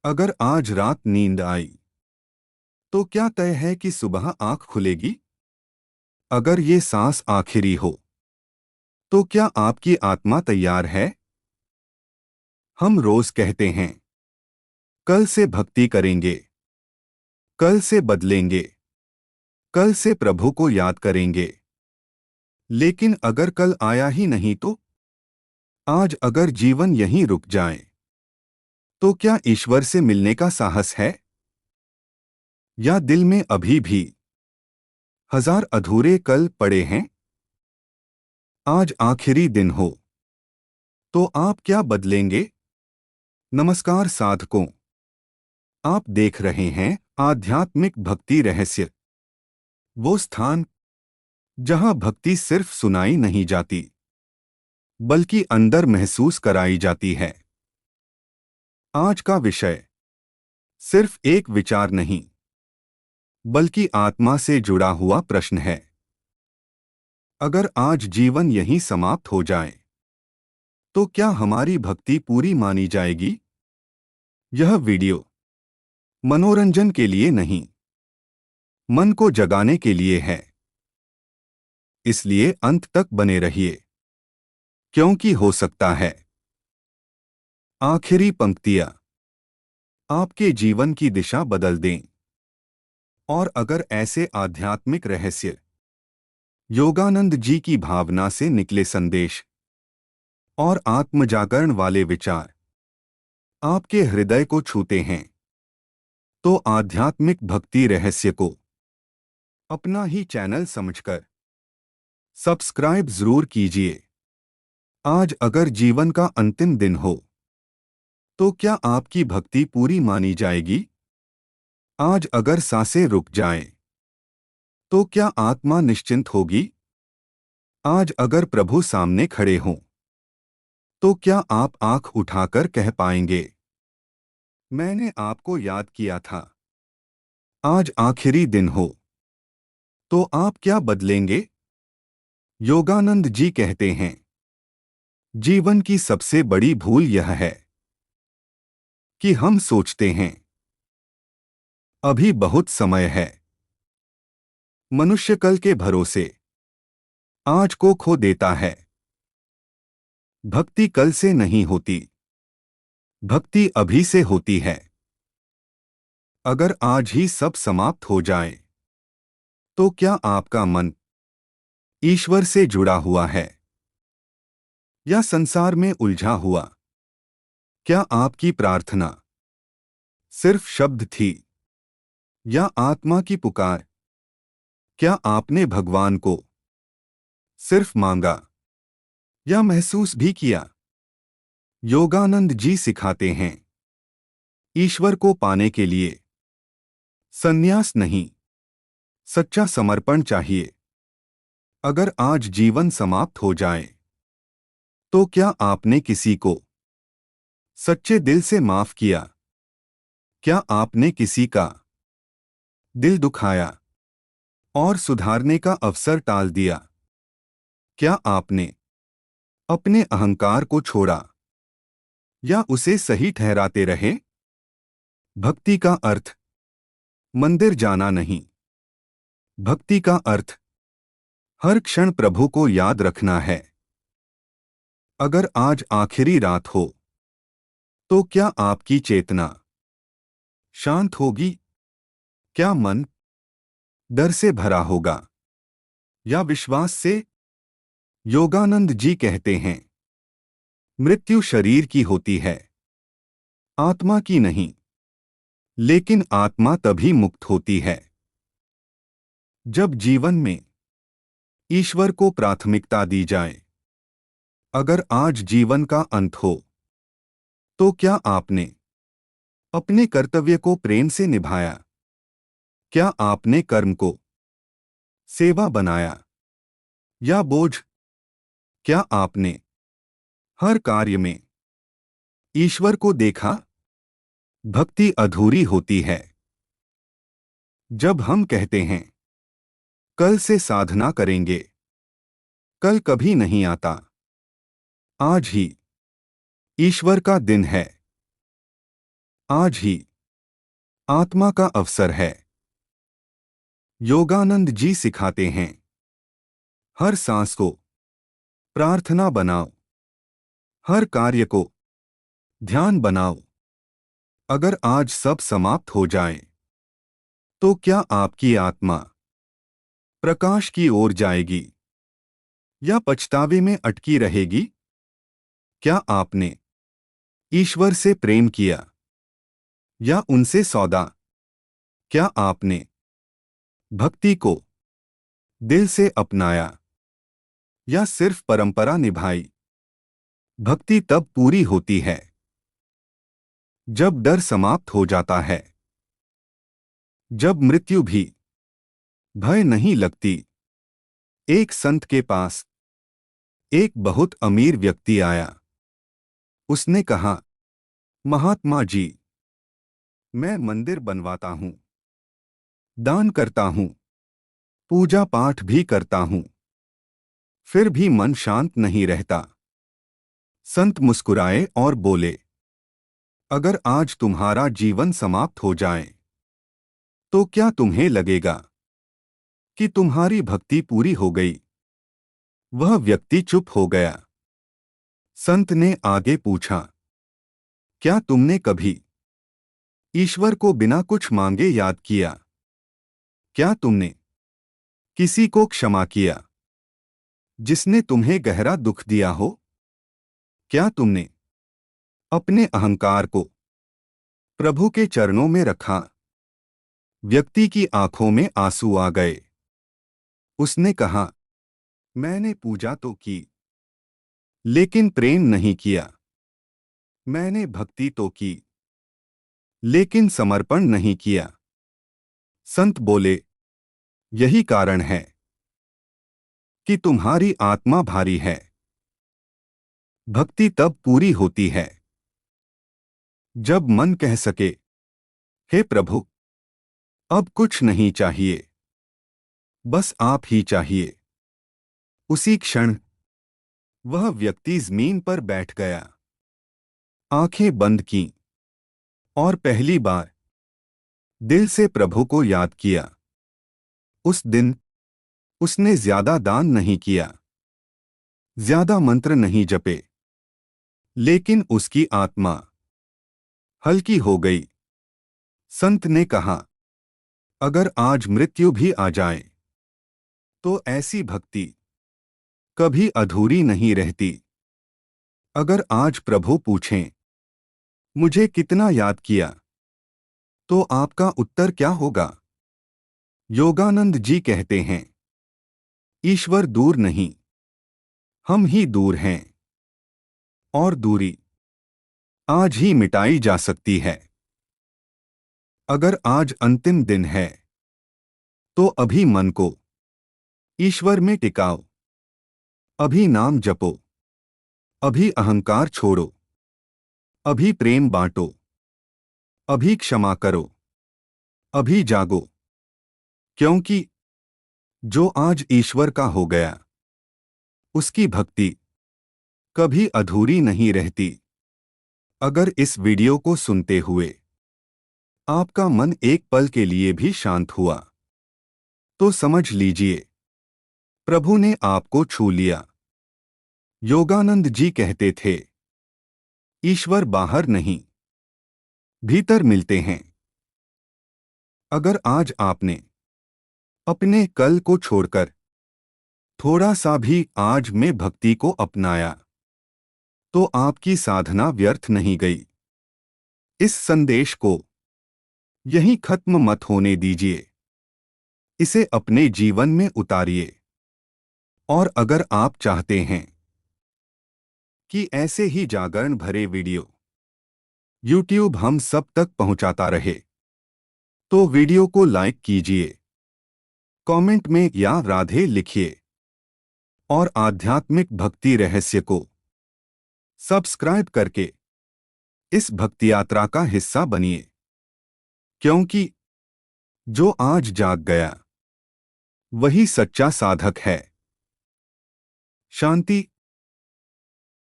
अगर आज रात नींद आई तो क्या तय है कि सुबह आंख खुलेगी? अगर ये सांस आखिरी हो तो क्या आपकी आत्मा तैयार है? हम रोज कहते हैं, कल से भक्ति करेंगे, कल से बदलेंगे, कल से प्रभु को याद करेंगे। लेकिन अगर कल आया ही नहीं तो? आज अगर जीवन यहीं रुक जाए तो क्या ईश्वर से मिलने का साहस है? या दिल में अभी भी हजार अधूरे कल पड़े हैं? आज आखिरी दिन हो तो आप क्या बदलेंगे? नमस्कार साधकों, आप देख रहे हैं आध्यात्मिक भक्ति रहस्य, वो स्थान जहां भक्ति सिर्फ सुनाई नहीं जाती बल्कि अंदर महसूस कराई जाती है। आज का विषय सिर्फ एक विचार नहीं बल्कि आत्मा से जुड़ा हुआ प्रश्न है। अगर आज जीवन यहीं समाप्त हो जाए तो क्या हमारी भक्ति पूरी मानी जाएगी? यह वीडियो मनोरंजन के लिए नहीं, मन को जगाने के लिए है। इसलिए अंत तक बने रहिए, क्योंकि हो सकता है आखिरी पंक्तियां आपके जीवन की दिशा बदल दें। और अगर ऐसे आध्यात्मिक रहस्य, योगानंद जी की भावना से निकले संदेश और आत्मजागरण वाले विचार आपके हृदय को छूते हैं, तो आध्यात्मिक भक्ति रहस्य को अपना ही चैनल समझकर सब्सक्राइब जरूर कीजिए। आज अगर जीवन का अंतिम दिन हो तो क्या आपकी भक्ति पूरी मानी जाएगी? आज अगर सांसें रुक जाएं तो क्या आत्मा निश्चिंत होगी? आज अगर प्रभु सामने खड़े हों तो क्या आप आंख उठाकर कह पाएंगे, मैंने आपको याद किया था? आज आखिरी दिन हो तो आप क्या बदलेंगे? योगानंद जी कहते हैं, जीवन की सबसे बड़ी भूल यह है कि हम सोचते हैं अभी बहुत समय है। मनुष्य कल के भरोसे आज को खो देता है। भक्ति कल से नहीं होती, भक्ति अभी से होती है। अगर आज ही सब समाप्त हो जाए तो क्या आपका मन ईश्वर से जुड़ा हुआ है या संसार में उलझा हुआ? क्या आपकी प्रार्थना सिर्फ शब्द थी या आत्मा की पुकार? क्या आपने भगवान को सिर्फ मांगा या महसूस भी किया? योगानंद जी सिखाते हैं, ईश्वर को पाने के लिए संन्यास नहीं, सच्चा समर्पण चाहिए। अगर आज जीवन समाप्त हो जाए तो क्या आपने किसी को सच्चे दिल से माफ किया? क्या आपने किसी का दिल दुखाया और सुधारने का अवसर टाल दिया? क्या आपने अपने अहंकार को छोड़ा या उसे सही ठहराते रहे? भक्ति का अर्थ मंदिर जाना नहीं, भक्ति का अर्थ हर क्षण प्रभु को याद रखना है। अगर आज आखिरी रात हो तो क्या आपकी चेतना शांत होगी? क्या मन डर से भरा होगा या विश्वास से? योगानंद जी कहते हैं, मृत्यु शरीर की होती है, आत्मा की नहीं। लेकिन आत्मा तभी मुक्त होती है जब जीवन में ईश्वर को प्राथमिकता दी जाए। अगर आज जीवन का अंत हो तो क्या आपने अपने कर्तव्य को प्रेम से निभाया? क्या आपने कर्म को सेवा बनाया या बोझ? क्या आपने हर कार्य में ईश्वर को देखा? भक्ति अधूरी होती है जब हम कहते हैं, कल से साधना करेंगे। कल कभी नहीं आता, आज ही ईश्वर का दिन है। आज ही आत्मा का अवसर है। योगानंद जी सिखाते हैं, हर सांस को प्रार्थना बनाओ, हर कार्य को ध्यान बनाओ। अगर आज सब समाप्त हो जाए तो क्या आपकी आत्मा प्रकाश की ओर जाएगी या पछतावे में अटकी रहेगी? क्या आपने ईश्वर से प्रेम किया या उनसे सौदा? क्या आपने भक्ति को दिल से अपनाया या सिर्फ परंपरा निभाई? भक्ति तब पूरी होती है जब डर समाप्त हो जाता है, जब मृत्यु भी भय नहीं लगती। एक संत के पास एक बहुत अमीर व्यक्ति आया। उसने कहा, महात्मा जी, मैं मंदिर बनवाता हूं, दान करता हूं, पूजा पाठ भी करता हूं, फिर भी मन शांत नहीं रहता। संत मुस्कुराए और बोले, अगर आज तुम्हारा जीवन समाप्त हो जाए तो क्या तुम्हें लगेगा कि तुम्हारी भक्ति पूरी हो गई? वह व्यक्ति चुप हो गया। संत ने आगे पूछा, क्या तुमने कभी ईश्वर को बिना कुछ मांगे याद किया? क्या तुमने किसी को क्षमा किया जिसने तुम्हें गहरा दुख दिया हो? क्या तुमने अपने अहंकार को प्रभु के चरणों में रखा? व्यक्ति की आंखों में आंसू आ गए। उसने कहा, मैंने पूजा तो की, लेकिन प्रेम नहीं किया। मैंने भक्ति तो की, लेकिन समर्पण नहीं किया। संत बोले, यही कारण है कि तुम्हारी आत्मा भारी है। भक्ति तब पूरी होती है जब मन कह सके, हे प्रभु, अब कुछ नहीं चाहिए, बस आप ही चाहिए। उसी क्षण वह व्यक्ति जमीन पर बैठ गया, आंखें बंद की और पहली बार दिल से प्रभु को याद किया। उस दिन उसने ज्यादा दान नहीं किया, ज्यादा मंत्र नहीं जपे, लेकिन उसकी आत्मा हल्की हो गई। संत ने कहा, अगर आज मृत्यु भी आ जाए तो ऐसी भक्ति कभी अधूरी नहीं रहती। अगर आज प्रभु पूछें, मुझे कितना याद किया, तो आपका उत्तर क्या होगा? योगानंद जी कहते हैं, ईश्वर दूर नहीं, हम ही दूर हैं, और दूरी आज ही मिटाई जा सकती है। अगर आज अंतिम दिन है तो अभी मन को ईश्वर में टिकाओ, अभी नाम जपो, अभी अहंकार छोड़ो, अभी प्रेम बांटो, अभी क्षमा करो, अभी जागो। क्योंकि जो आज ईश्वर का हो गया, उसकी भक्ति कभी अधूरी नहीं रहती। अगर इस वीडियो को सुनते हुए आपका मन एक पल के लिए भी शांत हुआ, तो समझ लीजिए प्रभु ने आपको छू लिया। योगानंद जी कहते थे, ईश्वर बाहर नहीं, भीतर मिलते हैं। अगर आज आपने अपने कल को छोड़कर थोड़ा सा भी आज में भक्ति को अपनाया, तो आपकी साधना व्यर्थ नहीं गई। इस संदेश को यहीं खत्म मत होने दीजिए, इसे अपने जीवन में उतारिए। और अगर आप चाहते हैं कि ऐसे ही जागरण भरे वीडियो YouTube हम सब तक पहुंचाता रहे, तो वीडियो को लाइक कीजिए, कमेंट में या राधे लिखिए और आध्यात्मिक भक्ति रहस्य को सब्सक्राइब करके इस भक्ति यात्रा का हिस्सा बनिए। क्योंकि जो आज जाग गया वही सच्चा साधक है। शांति।